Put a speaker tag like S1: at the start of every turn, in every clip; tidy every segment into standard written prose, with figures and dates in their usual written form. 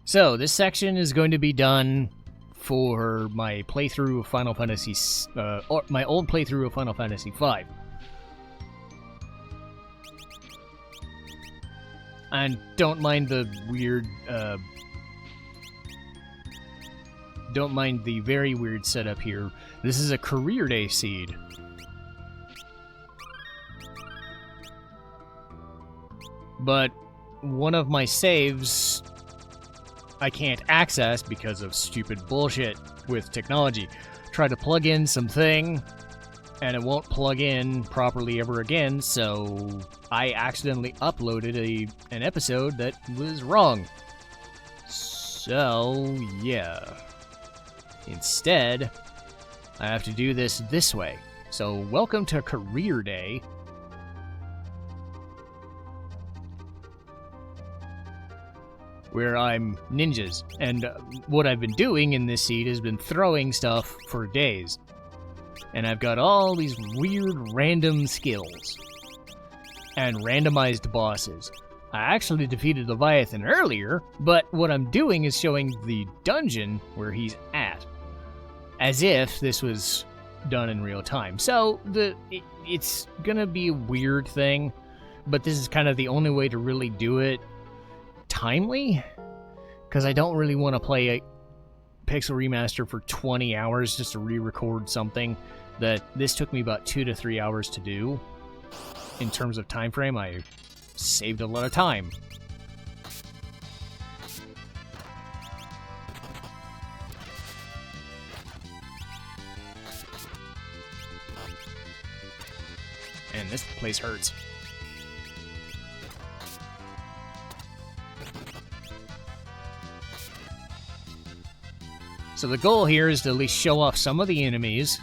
S1: So, this section is going to be done for my playthrough of Final Fantasy, or my old playthrough of Final Fantasy V. And don't mind the weird, don't mind the very weird setup here. This is a career day seed. But one of my saves I can't access because of stupid bullshit with technology. Try to plug in something, and it won't plug in properly ever again, so I accidentally uploaded an episode that was wrong. So, yeah. Instead, I have to do this way. So, welcome to Career Day. Where I'm ninjas, and what I've been doing in this seed has been throwing stuff for days. And I've got all these weird random skills. And randomized bosses. I actually defeated Leviathan earlier, but what I'm doing is showing the dungeon where he's at. As if this was done in real time. So, it's gonna be a weird thing, but this is kind of the only way to really do it timely, because I don't really want to play a Pixel Remaster for 20 hours just to re-record something that this took me about 2 to 3 hours to do. In terms of time frame, I saved a lot of time. And this place hurts. So the goal here is to at least show off some of the enemies.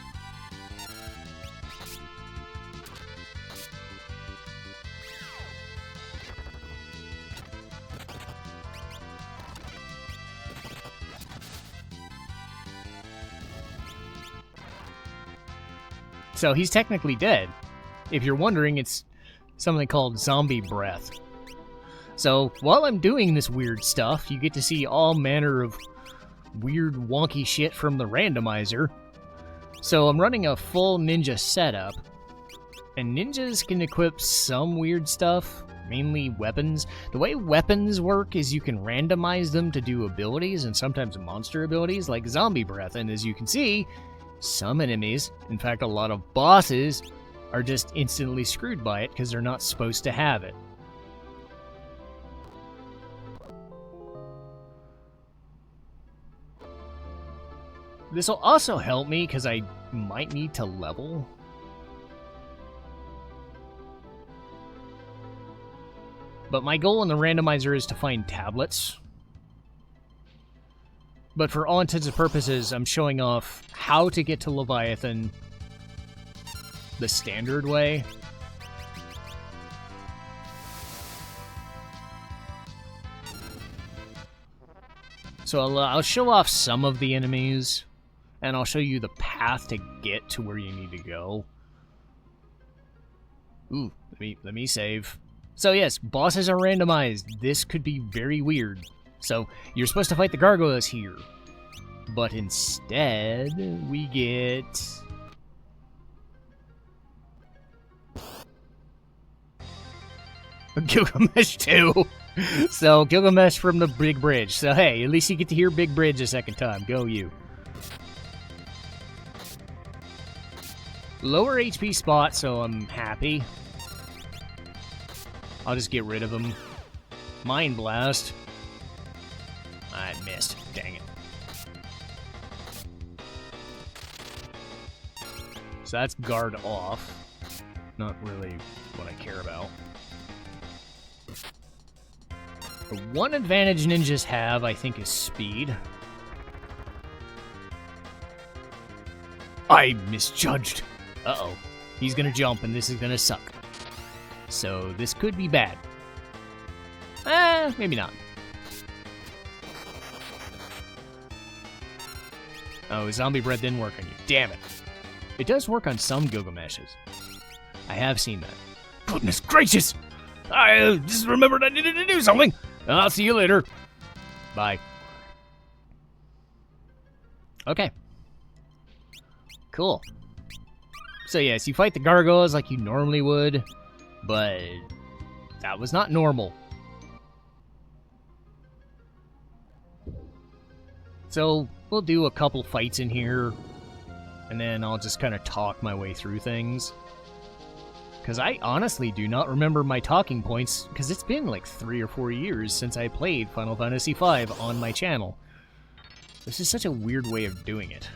S1: So he's technically dead. If you're wondering, it's something called zombie breath. So while I'm doing this weird stuff, you get to see all manner of weird wonky shit from the randomizer. So I'm running a full ninja setup, and ninjas can equip some weird stuff, mainly weapons. The way weapons work is you can randomize them to do abilities, and sometimes monster abilities, like zombie breath, and as you can see, some enemies, in fact a lot of bosses, are just instantly screwed by it because they're not supposed to have it. This will also help me because I might need to level. But my goal in the randomizer is to find tablets. But for all intents and purposes, I'm showing off how to get to Leviathan the standard way. So I'll show off some of the enemies, and I'll show you the path to get to where you need to go. Ooh, let me save. So yes, bosses are randomized. This could be very weird. So you're supposed to fight the gargoyles here, but instead we get Gilgamesh 2. So Gilgamesh from the Big Bridge. So hey, at least you get to hear Big Bridge a second time. Go you. Lower HP spot, so I'm happy. I'll just get rid of him. Mind Blast. I missed. Dang it. So that's guard off. Not really what I care about. The one advantage ninjas have, I think, is speed. I misjudged. Uh-oh. He's gonna jump, and this is gonna suck. So this could be bad. Maybe not. Oh, zombie breath didn't work on you. Damn it. It does work on some Gilgameshes. I have seen that. Goodness gracious! I just remembered I needed to do something. I'll see you later. Bye. Okay. Cool. So yes, you fight the gargoyles like you normally would, but that was not normal. So we'll do a couple fights in here, and then I'll just kind of talk my way through things. Because I honestly do not remember my talking points, because it's been like 3 or 4 years since I played Final Fantasy V on my channel. This is such a weird way of doing it.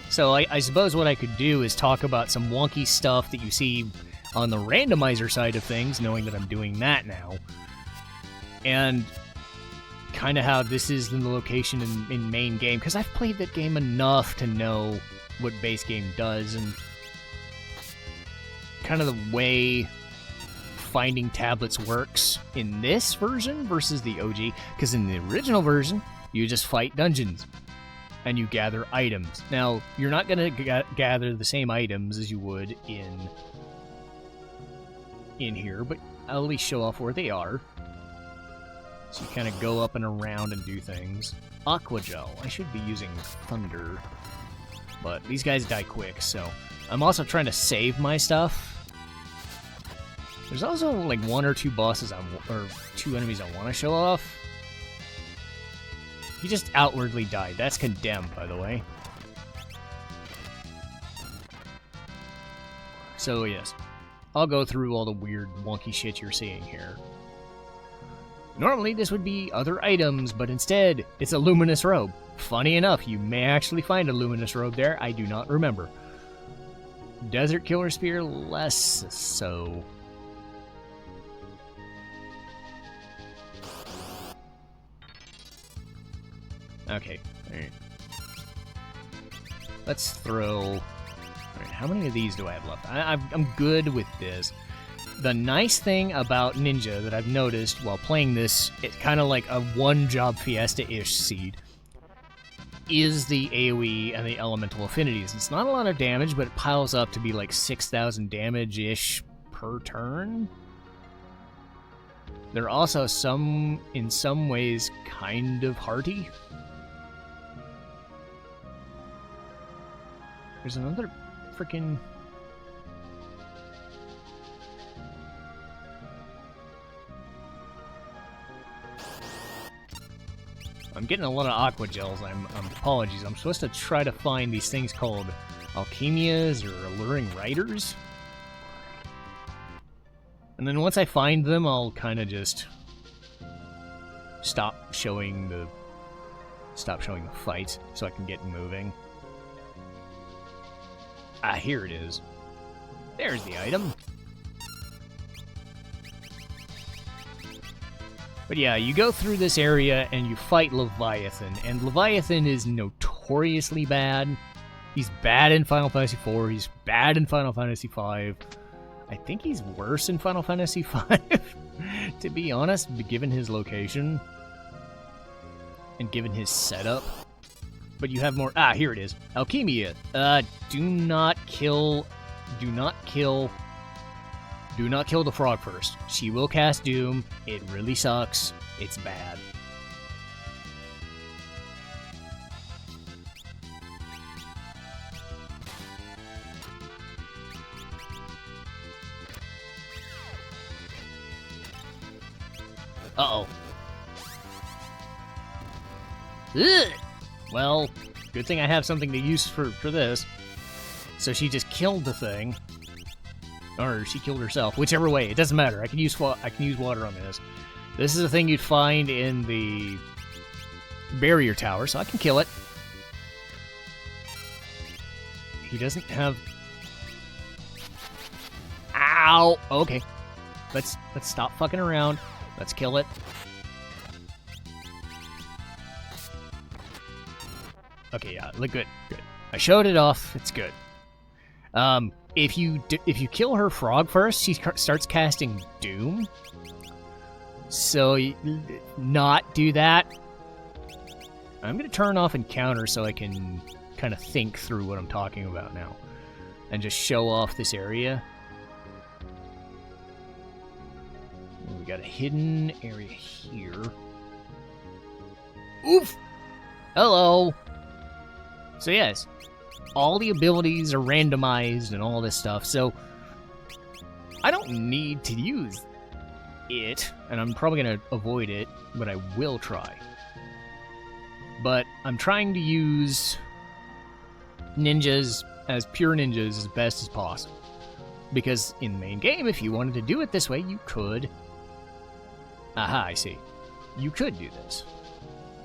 S1: So I suppose what I could do is talk about some wonky stuff that you see on the randomizer side of things, knowing that I'm doing that now. And kind of how this is in the location in main game, because I've played that game enough to know what base game does, and kind of the way finding tablets works in this version versus the OG, because in the original version, you just fight dungeons. And you gather items. Now, you're not going to gather the same items as you would in here, but I'll at least show off where they are. So you kind of go up and around and do things. Aqua Gel. I should be using Thunder, but these guys die quick, so I'm also trying to save my stuff. There's also like 1 or 2 bosses or 2 enemies I want to show off. He just outwardly died. That's condemned, by the way. So, yes. I'll go through all the weird, wonky shit you're seeing here. Normally, this would be other items, but instead, it's a luminous robe. Funny enough, you may actually find a luminous robe there. I do not remember. Desert Killer Spear, less so. Okay, alright. Let's throw... Alright, how many of these do I have left? I'm good with this. The nice thing about Ninja that I've noticed while playing this, it's kind of like a one-job Fiesta-ish seed, is the AoE and the elemental affinities. It's not a lot of damage, but it piles up to be like 6,000 damage-ish per turn. They're also in some ways, kind of hearty. There's another freaking... I'm getting a lot of aqua gels. Apologies. I'm supposed to try to find these things called alchemias or alluring riders. And then once I find them, I'll kind of just stop showing the fight so I can get moving. Ah, here it is. There's the item. But yeah, you go through this area and you fight Leviathan, and Leviathan is notoriously bad. He's bad in Final Fantasy IV, he's bad in Final Fantasy V. I think he's worse in Final Fantasy V, to be honest, given his location and given his setup. But you have more... Ah, here it is. Alchemia. Do not kill the frog first. She will cast Doom. It really sucks. It's bad. Uh-oh. Ugh. Well, good thing I have something to use for this. So she just killed the thing. Or she killed herself. Whichever way, it doesn't matter. I can use water on this. This is a thing you'd find in the barrier tower, so I can kill it. He doesn't have... Ow! Okay. Let's stop fucking around. Let's kill it. Okay, yeah, look good. Good. I showed it off. It's good. If you kill her frog first, she starts casting Doom. So not do that. I'm gonna turn off Encounter so I can kind of think through what I'm talking about now, and just show off this area. we got a hidden area here. Oof! Hello! So yes, all the abilities are randomized and all this stuff, so I don't need to use it, and I'm probably going to avoid it, but I will try. But I'm trying to use ninjas as pure ninjas as best as possible. Because in the main game, if you wanted to do it this way, you could. Aha, I see. You could do this.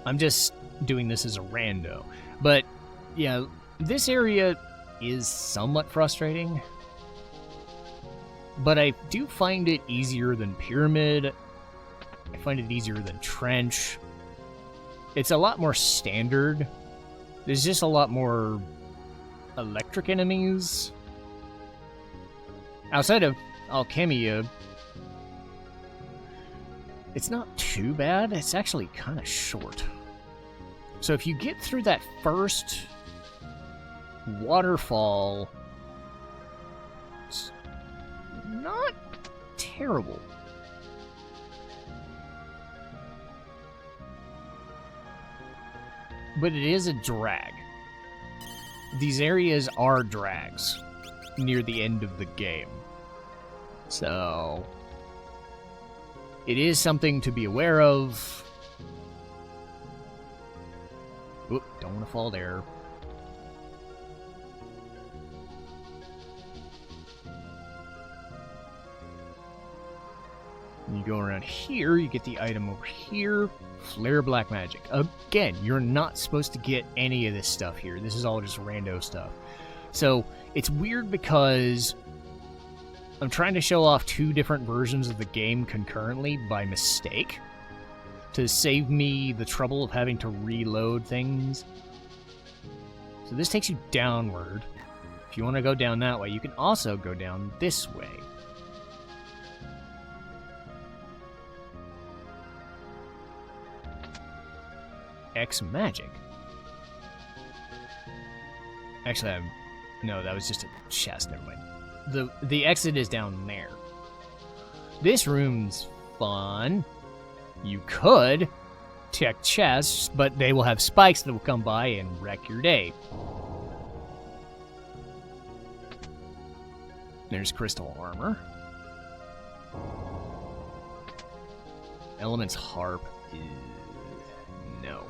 S1: I'm just doing this as a rando. But, yeah, this area is somewhat frustrating. But I do find it easier than Pyramid. I find it easier than Trench. It's a lot more standard. There's just a lot more electric enemies. Outside of Alchemia, it's not too bad. It's actually kind of short. So if you get through that first waterfall, it's not terrible. But it is a drag. These areas are drags near the end of the game. So it is something to be aware of. Oop, don't want to fall there. You go around here, you get the item over here. Flare Black Magic. Again, you're not supposed to get any of this stuff here. This is all just rando stuff. So, it's weird because I'm trying to show off two different versions of the game concurrently by mistake to save me the trouble of having to reload things. So this takes you downward. If you want to go down that way, you can also go down this way. X Magic. Actually, no, that was just a chest. Never mind. The exit is down there. This room's fun. You could check chests, but they will have spikes that will come by and wreck your day. There's crystal armor. Element's harp. No.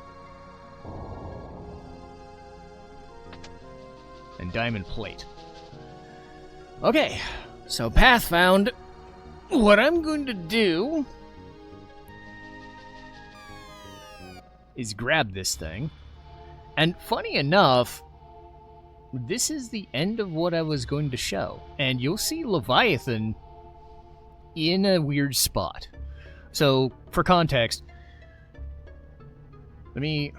S1: And diamond plate. Okay, so path found. What I'm going to do is grab this thing. And funny enough, this is the end of what I was going to show. And you'll see Leviathan in a weird spot. So, for context, let me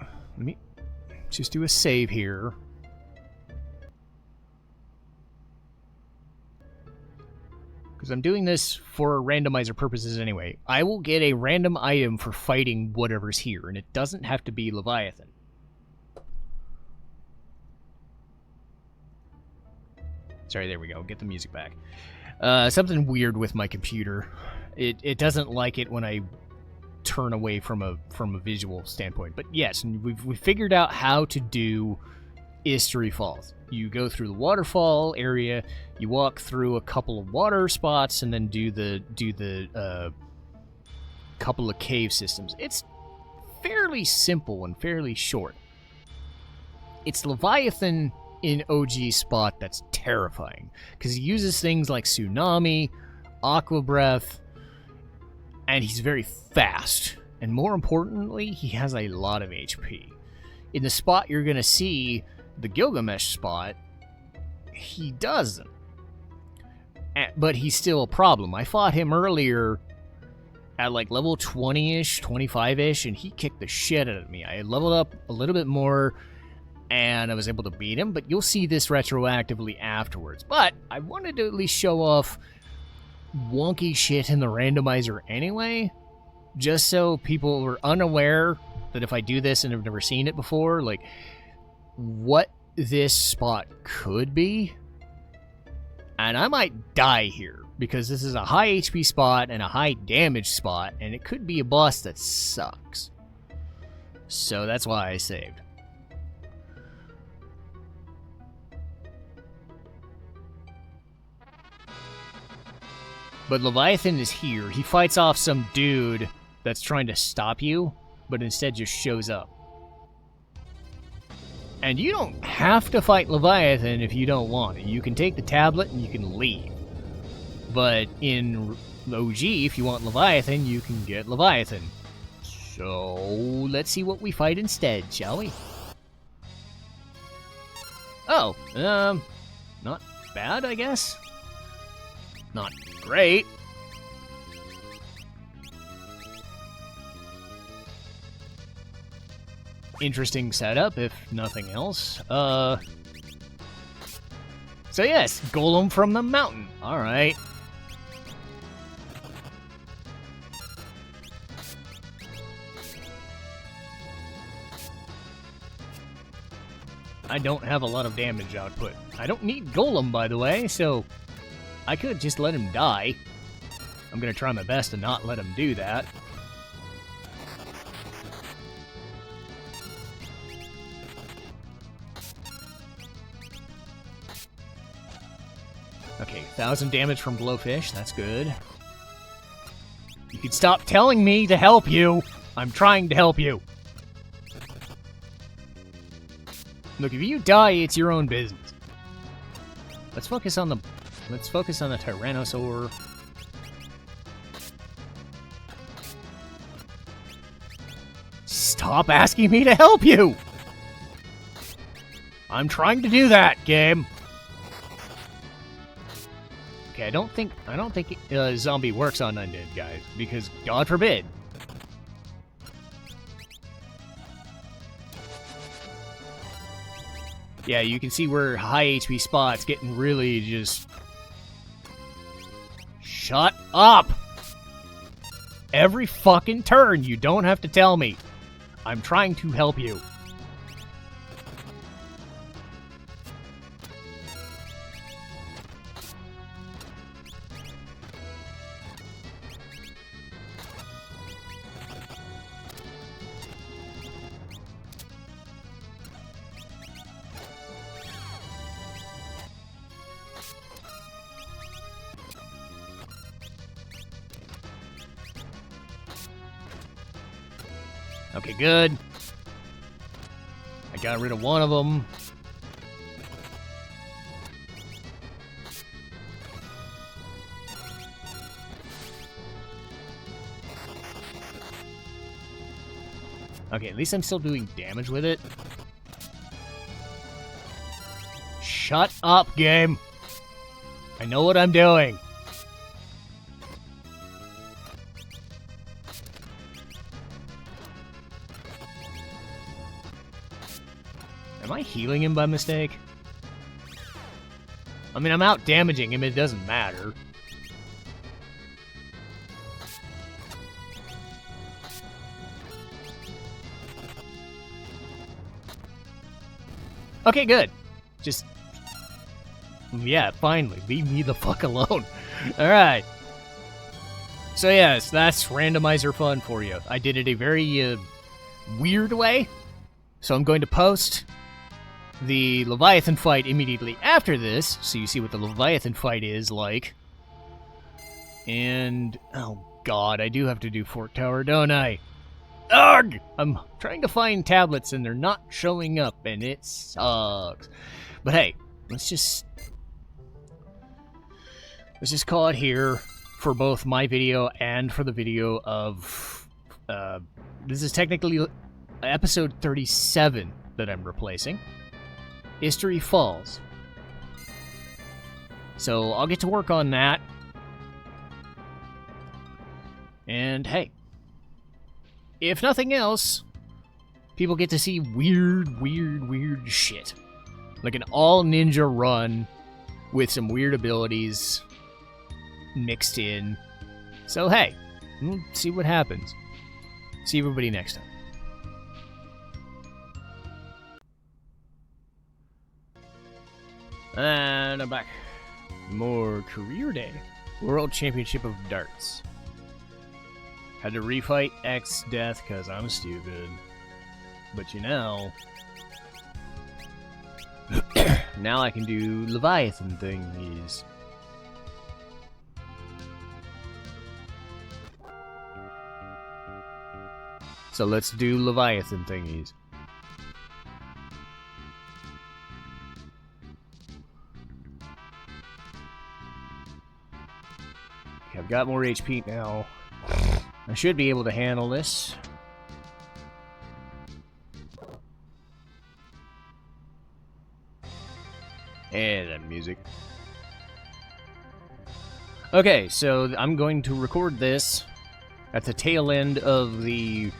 S1: just do a save here. Because I'm doing this for randomizer purposes anyway. I will get a random item for fighting whatever's here, and it doesn't have to be Leviathan. Sorry, there we go. Get the music back. Something weird with my computer. It doesn't like it when I turn away from a visual standpoint. But yes, we've figured out how to do Istory Falls. You go through the waterfall area, you walk through a couple of water spots, and then do the couple of cave systems. It's fairly simple and fairly short. It's Leviathan in OG spot that's terrifying, because he uses things like Tsunami, Aqua Breath, and he's very fast. And more importantly, he has a lot of HP. In the spot you're going to see, the Gilgamesh spot, he doesn't. But he's still a problem. I fought him earlier at like level 20-ish, 25-ish, and he kicked the shit out of me. I leveled up a little bit more, and I was able to beat him, but you'll see this retroactively afterwards. But I wanted to at least show off wonky shit in the randomizer anyway, just so people were unaware that if I do this and have never seen it before, like, what this spot could be. And I might die here, because this is a high HP spot and a high damage spot, and it could be a boss that sucks. So that's why I saved. But Leviathan is here. He fights off some dude that's trying to stop you, but instead just shows up. And you don't have to fight Leviathan if you don't want to. You can take the tablet and you can leave. But in OG, if you want Leviathan, you can get Leviathan. So, let's see what we fight instead, shall we? Oh, not bad, I guess. Not great. Interesting setup, if nothing else. So yes, Golem from the mountain. Alright. I don't have a lot of damage output. I don't need Golem, by the way, so I could just let him die. I'm gonna try my best to not let him do that. Okay, 1,000 damage from Blowfish, that's good. You can stop telling me to help you! I'm trying to help you! Look, if you die, it's your own business. Let's focus on the Tyrannosaur. Stop asking me to help you! I'm trying to do that, game. Okay, I don't think zombie works on undead guys, because God forbid. Yeah, you can see where high HP spots getting really just... Shut up! Every fucking turn, you don't have to tell me. I'm trying to help you. Okay, good. I got rid of one of them. Okay, at least I'm still doing damage with it. Shut up, game. I know what I'm doing. Am I healing him by mistake? I mean, I'm out damaging him, it doesn't matter. Okay, good. Just... yeah, finally, leave me the fuck alone. Alright. So yes, that's randomizer fun for you. I did it a very, weird way. So I'm going to post the Leviathan fight immediately after this, so you see what the Leviathan fight is like. And, oh god, I do have to do Fort Tower, don't I? Ugh! I'm trying to find tablets and they're not showing up, and it sucks. But hey, let's just call it here for both my video and for the video of, this is technically episode 37 that I'm replacing. History Falls. So I'll get to work on that. And hey, if nothing else, people get to see weird shit. Like an all ninja run with some weird abilities mixed in. So hey, we'll see what happens. See everybody next time. And I'm back. More career day. World Championship of Darts. Had to refight X Death because I'm stupid. But you know... now I can do Leviathan thingies. So let's do Leviathan thingies. Okay, I've got more HP now. I should be able to handle this. And that music. Okay, so I'm going to record this at the tail end of the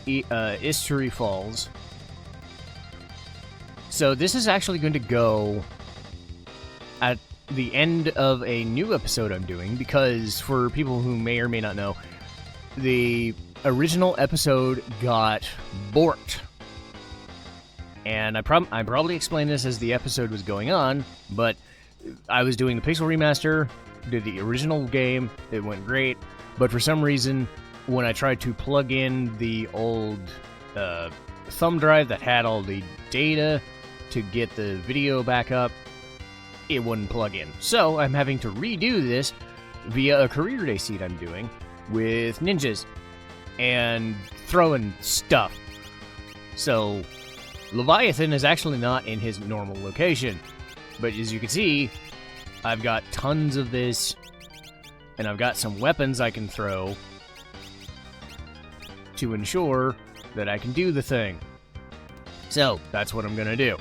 S1: Istory Falls. So this is actually going to go at the end of a new episode I'm doing, because for people who may or may not know, the original episode got borked. And I probably explained this as the episode was going on, but I was doing the Pixel Remaster, did the original game, it went great, but for some reason, when I tried to plug in the old thumb drive that had all the data to get the video back up, it wouldn't plug in. So I'm having to redo this via a career day seed I'm doing with ninjas and throwing stuff. So Leviathan is actually not in his normal location, but as you can see, I've got tons of this, and I've got some weapons I can throw to ensure that I can do the thing. So that's what I'm gonna do.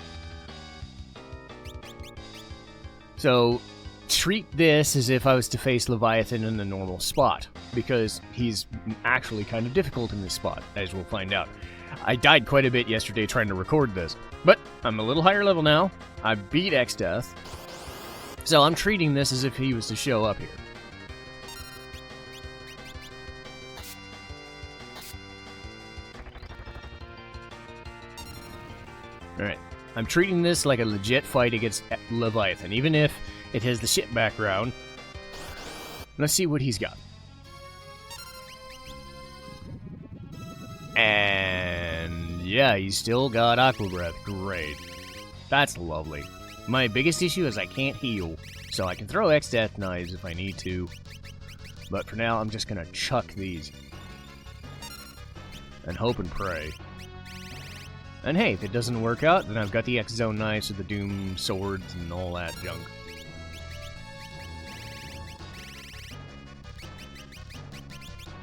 S1: So treat this as if I was to face Leviathan in the normal spot, because he's actually kind of difficult in this spot, as we'll find out. I died quite a bit yesterday trying to record this, but I'm a little higher level now. I beat X-Death, so I'm treating this as if he was to show up here. Alright, I'm treating this like a legit fight against Leviathan, even if it has the shit background. Let's see what he's got. And yeah, he's still got Aqua Breath. Great. That's lovely. My biggest issue is I can't heal, so I can throw X-Death knives if I need to. But for now, I'm just gonna chuck these. And hope and pray. And hey, if it doesn't work out, then I've got the X-Zone knives with the Doom swords and all that junk.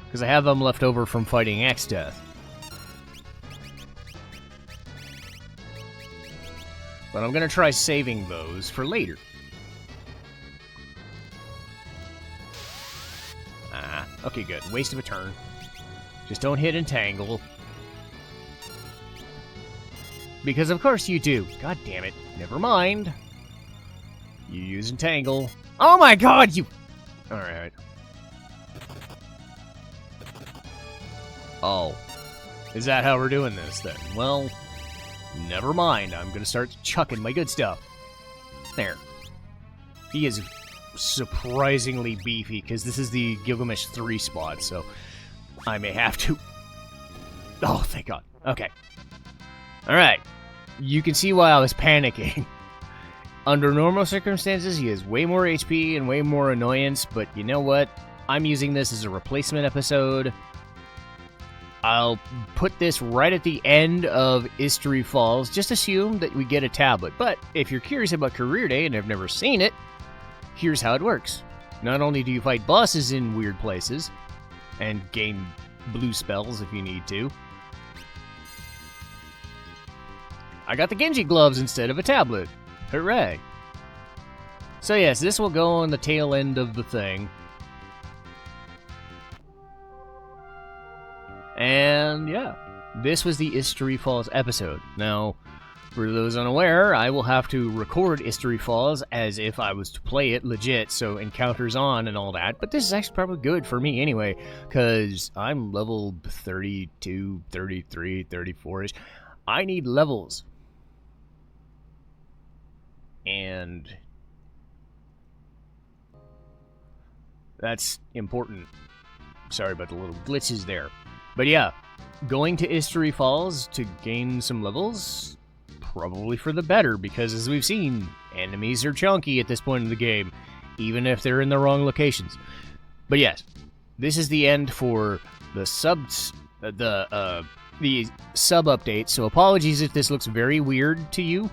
S1: Because I have them left over from fighting X-Death. But I'm going to try saving those for later. Ah, okay, good. Waste of a turn. Just don't hit Entangle. Because of course you do. God damn it. Never mind. You use Entangle. Oh my god, you... Alright. Oh. Is that how we're doing this, then? Well... Never mind, I'm gonna start chucking my good stuff. There. He is surprisingly beefy, because this is the Gilgamesh 3 spot, so I may have to... Oh, thank God. Okay. Alright. You can see why I was panicking. Under normal circumstances, he has way more HP and way more annoyance, but you know what? I'm using this as a replacement episode. I'll put this right at the end of Istory Falls. Just assume that we get a tablet. But if you're curious about Career Day and have never seen it, here's how it works. Not only do you fight bosses in weird places, and gain blue spells if you need to, I got the Genji gloves instead of a tablet. Hooray. So yes, this will go on the tail end of the thing. And yeah, this was the Istory Falls episode. Now, for those unaware, I will have to record Istory Falls as if I was to play it legit, so encounters on and all that. But this is actually probably good for me anyway, because I'm level 32, 33, 34-ish. I need levels. And That's important. Sorry about the little glitches there. But yeah, going to Istory Falls to gain some levels, probably for the better, because as we've seen, enemies are chunky at this point in the game, even if they're in the wrong locations. But yes, this is the end for the sub update, so apologies if this looks very weird to you.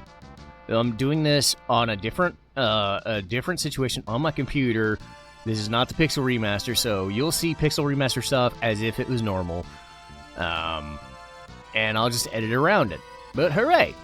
S1: I'm doing this on a different situation on my computer. This is not the Pixel Remaster, so you'll see Pixel Remaster stuff as if it was normal. And I'll just edit around it. But hooray!